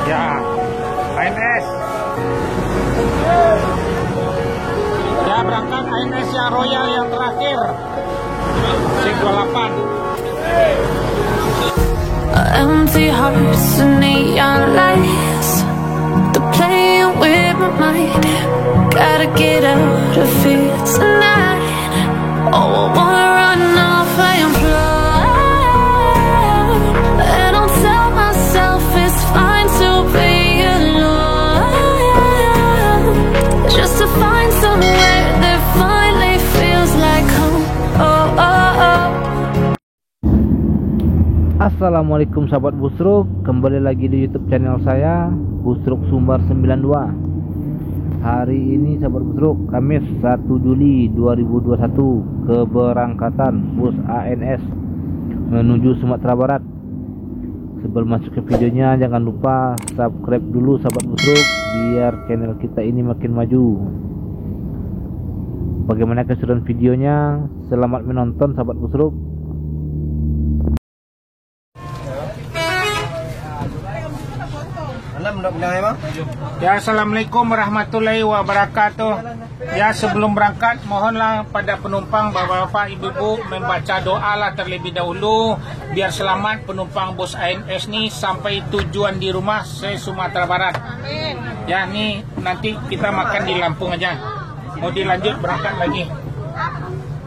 Ya, ANS. Ya, berangkat ANS yang Royal yang terakhir. C28. Empty hearts and neon lights, they're playing with my mind. Gotta get out of here tonight. Oh, I wanna run off and fly, and I'll tell myself it's fine to be alone, just to find somewhere that finally feels like home. Oh, oh, oh. Assalamualaikum sahabat Busruk, kembali lagi di YouTube channel saya Busruk Sumbar 92. Hari ini sahabat Busruk, Kamis 1 Juli 2021, keberangkatan bus ANS menuju Sumatera Barat. Sebelum masuk ke videonya, jangan lupa subscribe dulu sahabat Busruk biar channel kita ini makin maju. Bagaimana keseruan videonya? Selamat menonton sahabat Busruk. Ya, assalamualaikum warahmatullahi wabarakatuh. Ya, sebelum berangkat mohonlah pada penumpang bapak-bapak ibu-ibu membaca doalah terlebih dahulu biar selamat penumpang bus ANS nih sampai tujuan di rumah Sumatera Barat. Ya, nih nanti kita makan di Lampung aja. Mau dilanjut berangkat lagi.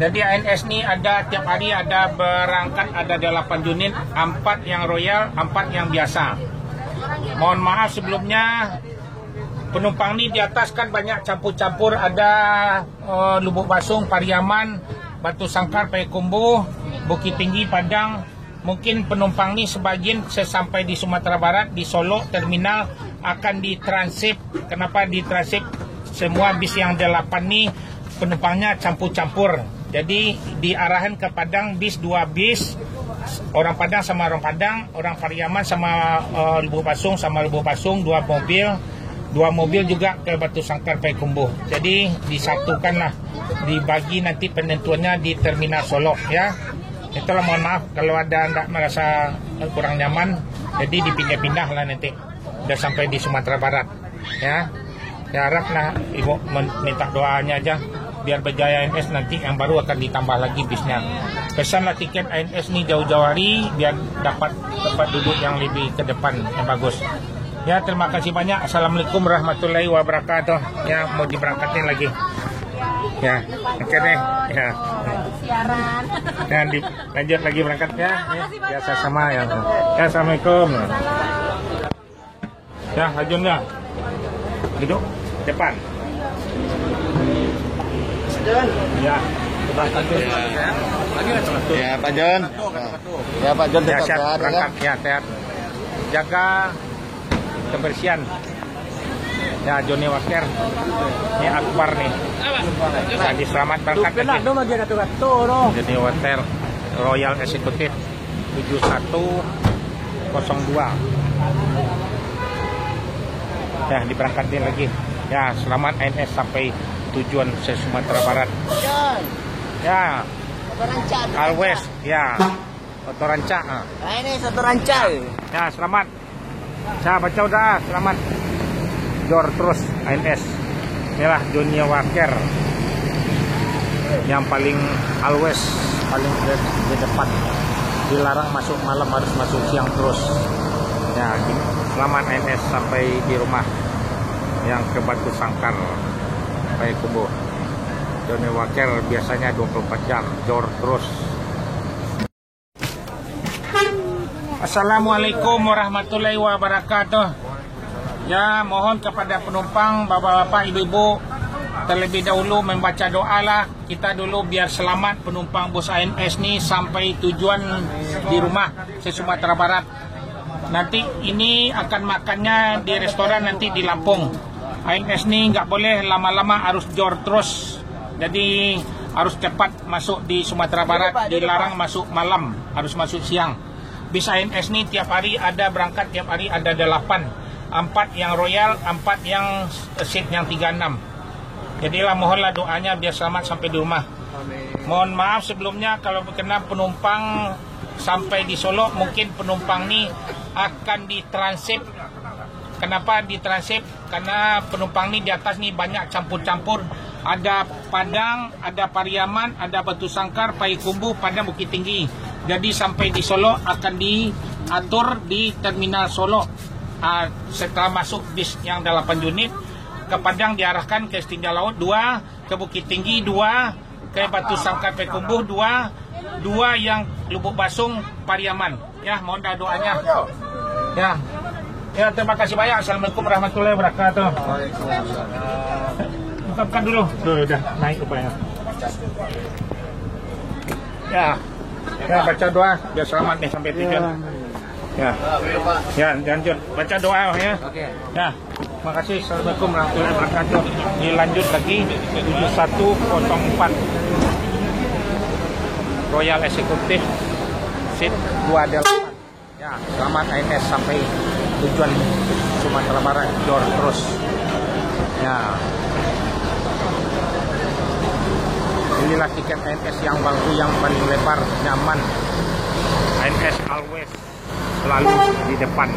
Jadi ANS nih ada tiap hari ada berangkat ada 8 unit, 4 yang Royal, 4 yang biasa. Mohon maaf sebelumnya, penumpang ini di atas kan banyak campur-campur, ada Lubuk Basung, Pariaman, Batu Sangkar, Payakumbuh, Bukit Tinggi, Padang. Mungkin penumpang ini sebagian sesampai di Sumatera Barat, di Solo terminal akan ditransit. Kenapa ditransit? Semua bis yang 8 ini penumpangnya campur-campur. Jadi diarahkan ke Padang bis 2 bis. Orang Padang sama orang Padang, orang Pariaman sama Lubuk Basung sama Lubuk Basung, 2 mobil juga ke Batu Sangkar Payakumbuh. Jadi disatukanlah, dibagi nanti penentuannya di terminal Solo ya. Itulah, mohon maaf kalau ada anda merasa kurang nyaman, jadi dipindah-pindah lah nanti udah sampai di Sumatera Barat ya. Ya, haraplah ibu minta doanya aja biar berjaya ANS, nanti yang baru akan ditambah lagi bisnya. Pesanlah tiket ANS nih jauh-jauh hari biar dapat tempat duduk yang lebih ke depan yang bagus. Ya, terima kasih banyak. Assalamualaikum warahmatullahi wabarakatuh. Ya, mau diberangkatin lagi. Ya, oke deh. Ya. Siaran. Dan lanjut lagi berangkat ya. Biasa sama ya. Ya, assalamualaikum. Ya, Hajun ya. Duduk depan. Ya. Ya Pak Jon. Ya Pak Jon, Ya, tetap siap sehat berangkat ya. ya, sehat. Jaga kebersihan. Ya, Joni Waker. Ini Akbar nih. Tadi selamat berangkat lagi. Joni Waker Royal Executive 7102. Ya, diberangkatin lagi. Ya, selamat ANS sampai tujuan Sumatera Barat. Ya, Always, ya, Oto Ranca. Ini satu ranca. Ya, selamat. Saya baca udah, selamat. Jor terus ANS. Inilah Joni Waker yang paling always, paling di depan. Dilarang masuk malam, harus masuk siang terus. Ya, gini. Selamat ANS sampai di rumah yang ke Batu Sangkar Payakumbuh. Joni Waker biasanya 24 jam, jor terus. Assalamualaikum warahmatullahi wabarakatuh. Ya, mohon kepada penumpang, bapak-bapak, ibu-ibu, terlebih dahulu membaca doa lah kita dulu biar selamat penumpang bus ANS nih sampai tujuan di rumah Sumatera Barat. Nanti ini akan makannya di restoran nanti di Lampung. ANS nih nggak boleh lama-lama, harus jor terus. Jadi harus cepat masuk di Sumatera Barat, dilarang masuk malam, harus masuk siang. Bis ANS nih tiap hari ada berangkat, tiap hari ada 8. 4 yang Royal, 4 yang seat yang 36. Jadilah mohonlah doanya biar selamat sampai di rumah. Mohon maaf sebelumnya kalau berkenan penumpang sampai di Solo, mungkin penumpang nih akan ditransit Kenapa di transip? Karena penumpang ni di atas ni banyak campur-campur. Ada Padang, ada Pariaman, ada Batu Sangkar, Payakumbuh, Padang, Bukit Tinggi. Jadi sampai di Solo akan diatur di Terminal Solo. Setelah masuk bis yang 8 unit, ke Padang diarahkan ke Setinja Laut 2, ke Bukit Tinggi 2, ke Batu Sangkar, Payakumbuh 2 yang Lubuk Basung, Pariaman. Ya, mohon doanya. Ya, terima kasih banyak. Assalamualaikum warahmatullahi wabarakatuh. Bukakan dulu. Udah naik rupanya. Ya, baca doa biar selamat nih sampai tujuan. Ya, lanjut baca doa ya. Ya, terima kasih. Assalamualaikum warahmatullahi wabarakatuh. Dilanjut lagi 7104 Royal Executive Seat 28. Ya, selamat ANS sampai tujuan Sumatera Barat, Jor terus. Ya. Inilah tiket ANS yang bangku yang paling lebar, nyaman. ANS always selalu di depan.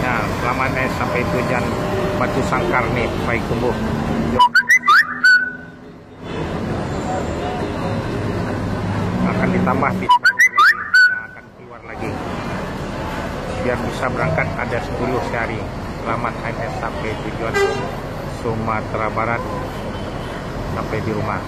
Ya, selamat ANS sampai tujuan Batu Sangkar nih, Payakumbuh. Akan ditambah bis yang akan keluar lagi. Biar bisa berangkat ada 10 sehari. Selamat ANS sampai tujuan Sumatera Barat, sampai di rumah.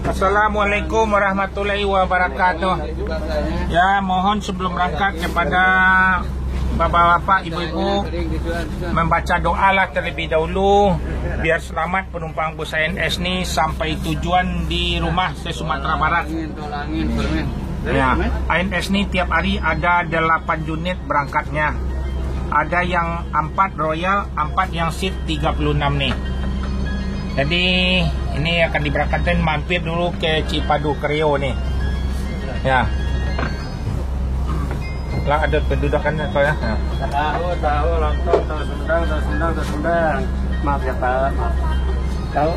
Assalamualaikum warahmatullahi wabarakatuh. Ya, mohon sebelum berangkat kepada bapak-bapak, ibu-ibu membaca doa lah terlebih dahulu biar selamat penumpang bus ANS ni sampai tujuan di rumah se Sumatera Barat. Ya, ANS ni tiap hari ada 8 unit berangkatnya. Ada yang 4 Royal, 4 yang seat 36 nih. Jadi ini akan diberangkatkan, mampir dulu ke Cipadu Kreo nih. Ya. Lah ada pendudukan apa ya? Tahu lontong, tahu sundang. Maaf ya Pak, maaf. Tahu?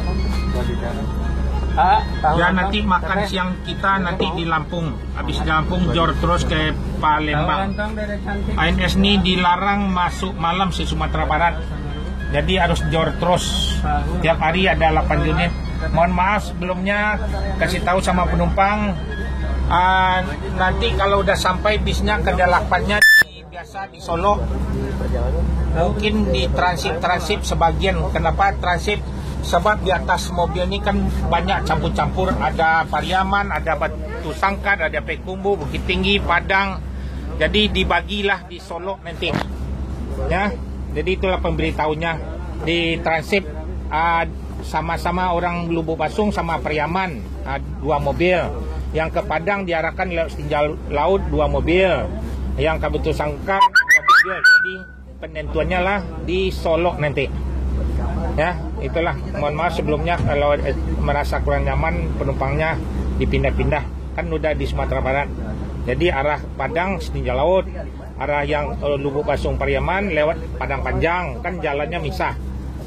Ya, nanti makan siang kita nanti di Lampung. Habis di Lampung jor terus ke Palembang. ANS ini dilarang masuk malam di Sumatera Barat. Jadi harus jor terus. Tiap hari ada 8 unit. Mohon maaf sebelumnya kasih tahu sama penumpang. Nanti kalau udah sampai bisnya ke 8-nya biasa di Solo. Mungkin di transip sebagian. Kenapa transip? Sebab di atas mobil ini kan banyak campur-campur. Ada Pariaman, ada Batu Sangkar, ada Payakumbuh, Bukit Tinggi, Padang. Jadi dibagilah di Solo nanti. Ya. Jadi itulah pemberitahunya. Di transip sama-sama orang Lubuk Basung sama Pariaman 2 mobil. Yang ke Padang diarahkan lewat Setinja Laut 2 mobil. Yang ke Batu Sangkar 2 mobil. Jadi penentuannya lah di Solo nanti. Ya, itulah. Mohon maaf sebelumnya kalau merasa kurang nyaman penumpangnya dipindah-pindah. Kan udah di Sumatera Barat. Jadi arah Padang Setinja Laut, arah yang Lubuk Basung Pariaman lewat Padang Panjang, kan jalannya misah.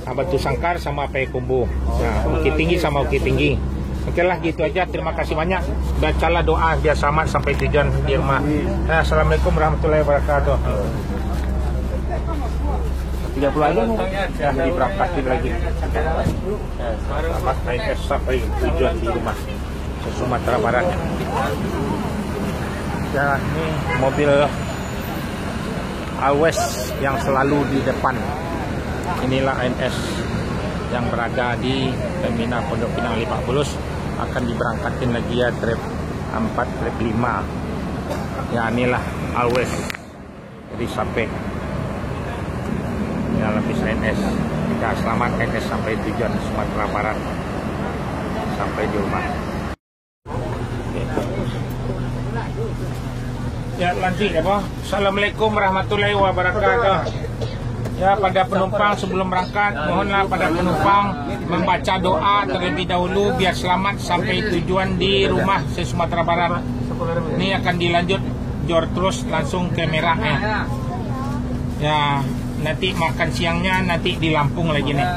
Batu Sangkar sama Payakumbuh. Nah, Bukit Tinggi sama Bukit Tinggi. Oke lah, gitu aja. Terima kasih banyak. Bacalah doa biar selamat sampai tujuan di rumah. Nah, Assalamualaikum warahmatullahi wabarakatuh. 30 lagi ya, diberangkatin lagi. Selamat ANS sampai tujuan di rumah Sumatera Barat. Ya, ini mobil always yang selalu di depan. Inilah ANS yang berada di Terminal Pondok Pinang Lebak Bulus. Akan diberangkatin lagi ya trip 4, trip 5. Ya, inilah always. Jadi sampai ya, lapis ANS. Kita selamat ANS sampai tujuan Sumatera Barat, sampai di rumah. Ya, lanjut ya, Pak. Assalamualaikum warahmatullahi wabarakatuh. Ya, pada penumpang sebelum berangkat, mohonlah pada penumpang membaca doa terlebih dahulu biar selamat sampai tujuan di rumah se Sumatera Barat. Ini akan dilanjut jor terus langsung ke Merak ya. Ya, nanti makan siangnya nanti di Lampung lagi nih.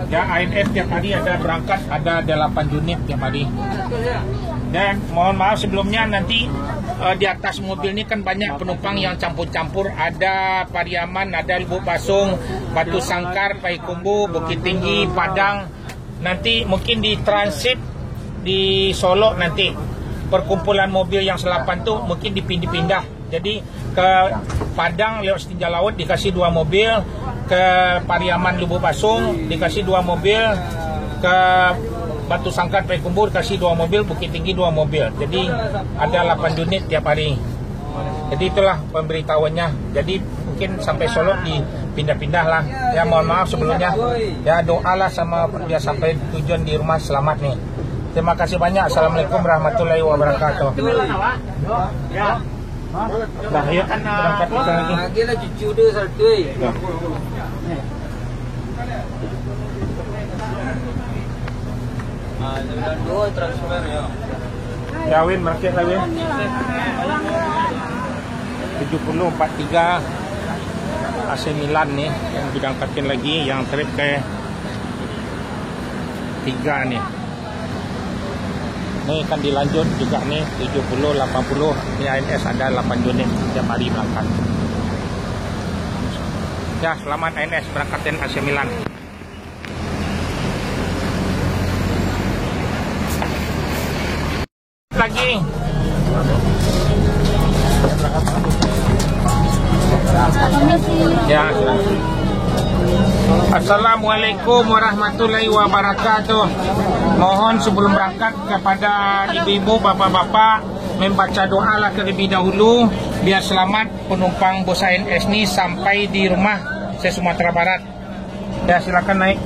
Ya, ANS tiap hari ada berangkat, ada 8 unit tiap hari. Dan mohon maaf sebelumnya nanti di atas mobil ini kan banyak penumpang yang campur-campur. Ada Pariaman, ada Lubuk Basung, Batu Sangkar, Payakumbuh, Bukit Tinggi, Padang. Nanti mungkin di transit di Solo nanti. Perkumpulan mobil yang selapan tuh mungkin dipindah-pindah. Jadi ke Padang lewat setinja laut dikasih 2 mobil, ke Pariaman Lubuk Basung dikasih 2 mobil, ke Batu Sangkar Payakumbuh dikasih 2 mobil, Bukit Tinggi 2 mobil. Jadi ada 8 unit tiap hari. Jadi itulah pemberitahuannya. Jadi mungkin sampai Solo dipindah-pindah lah. Ya mohon maaf sebelumnya. Ya doalah sama biar sampai tujuan di rumah selamat nih. Terima kasih banyak. Assalamualaikum warahmatullahi wabarakatuh. Dah yuk berangkat kita lagi. Lagi lah cucu dia satu. Sembilan dua transfer ya. Ya Win, market lah Win. 7043 AC Milan nih yang diberangkatkan lagi, yang trip ke 3 nih. Ini akan dilanjut juga nih 70 80. Ini ANS ada 8 unit tiap hari berangkat. Ya, selamat ANS berangkatin AC Milan. Lagi. Ya. Assalamualaikum warahmatullahi wabarakatuh. Mohon sebelum berangkat kepada ibu-ibu, bapak-bapak membaca doa lah terlebih dahulu biar selamat penumpang bos ANS ini sampai di rumah se Sumatera Barat. Ya, silakan naik.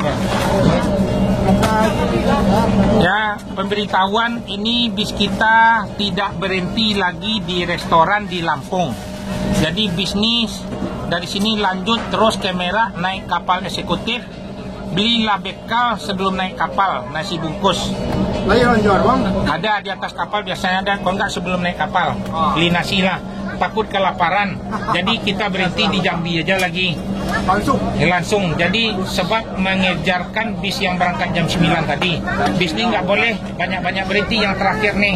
Ya, pemberitahuan ini bis kita tidak berhenti lagi di restoran di Lampung. Jadi bisnis dari sini lanjut terus ke Merak, naik kapal eksekutif, belilah bekal sebelum naik kapal, nasi bungkus. Ada di atas kapal biasanya, dan kalau enggak sebelum naik kapal beli nasi lah. Takut kelaparan, jadi kita berhenti di Jambi aja lagi. Langsung. Jadi sebab mengejarkan bis yang berangkat jam 9 tadi. Bis ini nggak boleh banyak-banyak berhenti yang terakhir nih.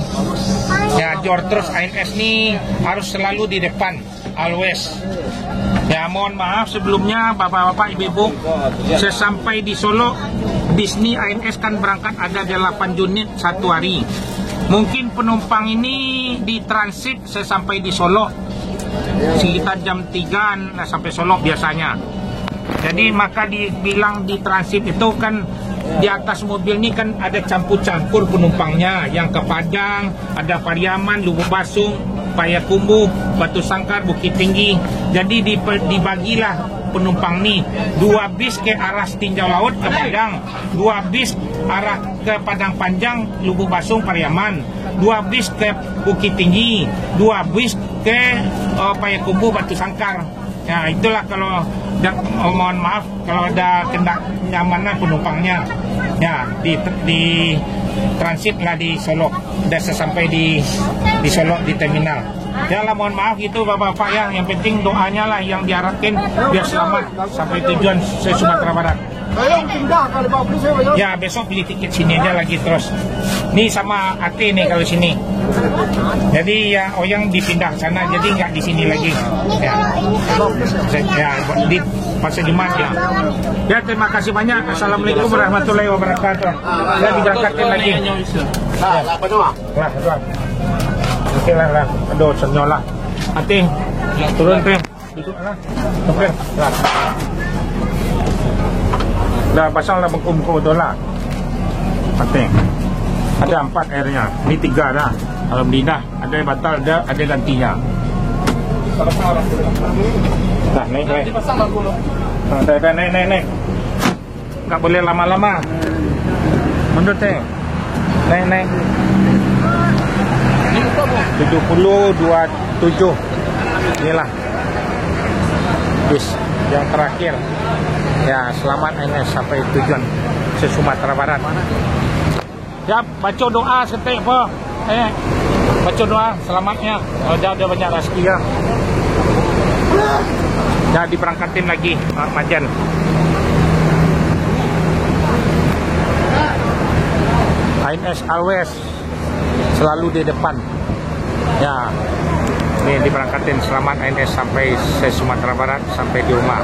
Ya, jor terus ANS nih harus selalu di depan, always. Ya, mohon maaf sebelumnya bapak-bapak, ibu-ibu. Sesampai di Solo, bis ini ANS kan berangkat ada 8 unit satu hari. Mungkin penumpang ini di transit sesampai di Solo sekitar jam 3 sampai Solo biasanya. Jadi maka dibilang di transit itu kan di atas mobil ini kan ada campur-campur penumpangnya, yang ke Padang, ada Pariaman, Lubuk Basung, Payakumbuh, Batu Sangkar, Bukit Tinggi. Jadi dibagilah penumpang nih 2 bis ke arah Tinjau Laut ke Padang, 2 bis arah ke Padang Panjang, Lubuk Basung, Pariaman, 2 bis ke Bukit Tinggi, 2 bis ke Payakumbuh, Batu Sangkar. Ya, itulah kalau mohon maaf kalau ada kenyamanan penumpangnya. Ya, di transit lah di Solo. Udah sesampai di Solo di terminal. Ya lah, mohon maaf gitu bapak-bapak ya. Yang penting doanya lah yang diharapkan biar selamat sampai tujuan se Sumatera Barat. Ya, besok beli tiket sini aja lagi terus. Nih sama Ate nih kalau sini. Jadi ya Oyang dipindah sana, jadi nggak di sini lagi. Ya, di Pasar Jumat ya. Ya, terima kasih banyak. Assalamualaikum warahmatullahi wabarakatuh. Ya, diberangkatkan lagi. Lah. Oke lah. Aduh, senyolah. Ate, turun teh. Duduk lah. Oke, lah. Dah pasang lah bengkum tu lah. Ate. Ada 4 airnya. Ini 3 dah. Alhamdulillah. Ada yang batal, ada gantinya. Dah, naik. Dah, naik. Tak boleh lama-lama. Mundur teh. Naik. 7027. Inilah bis yang terakhir. Ya, selamat ANS sampai tujuan se Sumatera Barat. Ya, baca doa setek po. baca doa selamatnya. Dia banyak rezeki ya. Dah diberangkatin lagi Majan. INS Always selalu di depan. Ya. Ini diberangkatin selamat INS sampai Sumatera Barat, sampai di rumah.